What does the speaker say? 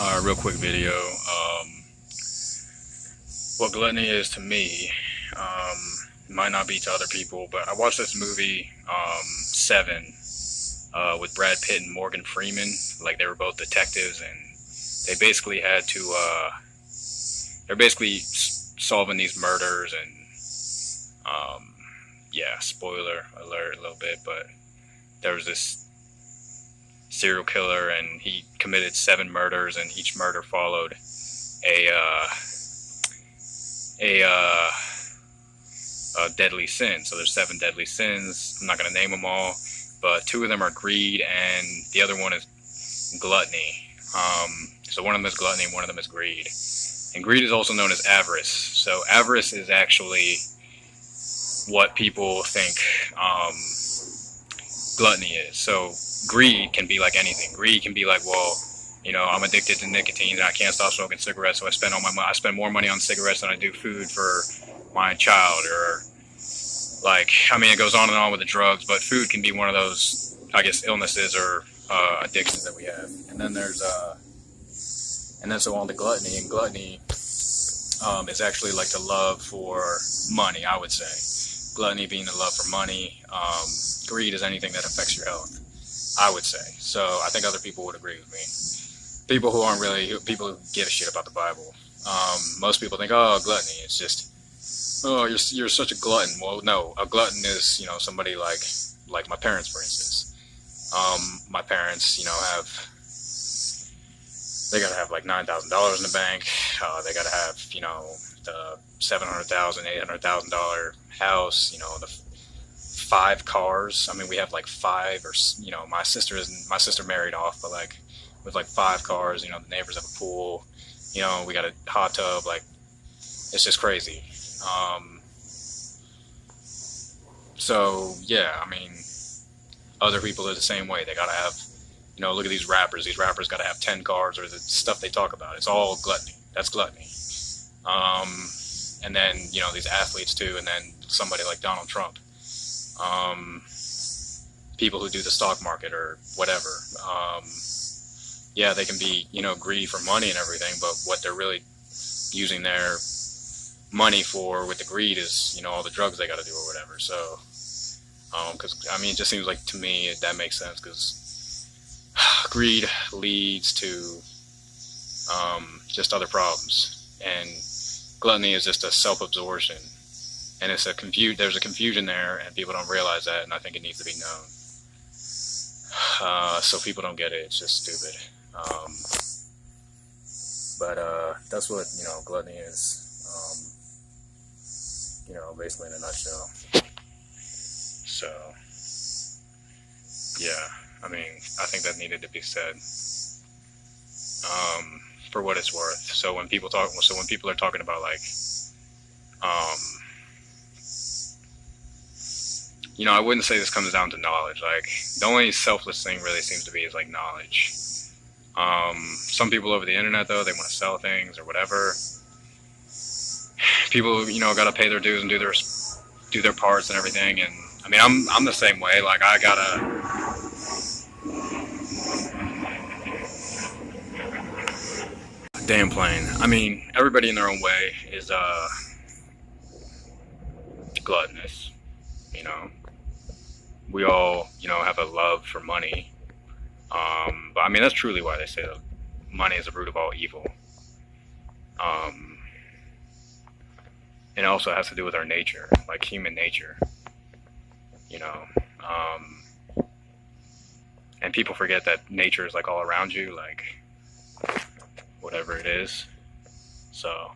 Real quick video. What gluttony is to me might not be to other people, but I watched this movie, Seven, with Brad Pitt and Morgan Freeman. Like, they were both detectives, and they basically had to, they're basically solving these murders, and, yeah, spoiler alert a little bit, but there was this serial killer, and he committed 7 murders, and each murder followed a deadly sin. So there's 7 deadly sins. I'm not going to name them all, but 2 of them are greed, and the other one is gluttony. So one of them is gluttony, and one of them is greed. And greed is also known as avarice. So avarice is actually what people think gluttony is. So greed can be like anything. Greed can be like, well, you know, I'm addicted to nicotine and I can't stop smoking cigarettes, so I spend more money on cigarettes than I do food for my child. Or, like, I mean, it goes on and on with the drugs, but food can be one of those, I guess, illnesses or addictions that we have. And then there's so on to gluttony, and gluttony is actually like the love for money, I would say. Gluttony being the love for money. Greed is anything that affects your health, I would say. So I think other people would agree with me. People who give a shit about the Bible. Most people think, oh, gluttony, it's just, oh, you're such a glutton. Well, no, a glutton is, you know, somebody like my parents, for instance. My parents, you know, they gotta have like $9,000 in the bank. They gotta have, you know, the $700,000, $800,000 house, you know, the 5 cars. I mean, we have like 5, or, you know, my sister married off, but like with like 5 cars. You know, the neighbors have a pool. You know, we got a hot tub. Like, it's just crazy. So yeah, I mean, other people are the same way. They gotta have, you know, look at these rappers. These rappers gotta have 10 cars, or the stuff they talk about. It's all gluttony. That's gluttony. And then, you know, these athletes too, and then somebody like Donald Trump. People who do the stock market or whatever. Yeah, they can be, you know, greedy for money and everything, but what they're really using their money for with the greed is, you know, all the drugs they got to do or whatever. So, because, I mean, it just seems like, to me, that makes sense, because greed leads to just other problems, and gluttony is just a self-absorption, and there's a confusion there, and people don't realize that, and I think it needs to be known. So people don't get it. It's just stupid. But that's what, you know, gluttony is, you know, basically in a nutshell. So, yeah, I mean, I think that needed to be said, for what it's worth. So when people are talking about, like, you know, I wouldn't say this comes down to knowledge. Like, the only selfless thing really seems to be is like knowledge. Some people over the internet, though, they want to sell things or whatever. People, you know, gotta pay their dues and do their parts and everything. And I mean, I'm the same way. Like, I gotta. Damn plane. I mean, everybody in their own way is gluttonous. You know, we all, you know, have a love for money. But I mean, that's truly why they say that money is the root of all evil. It also has to do with our nature, like human nature, you know. And people forget that nature is like all around you, like whatever it is. So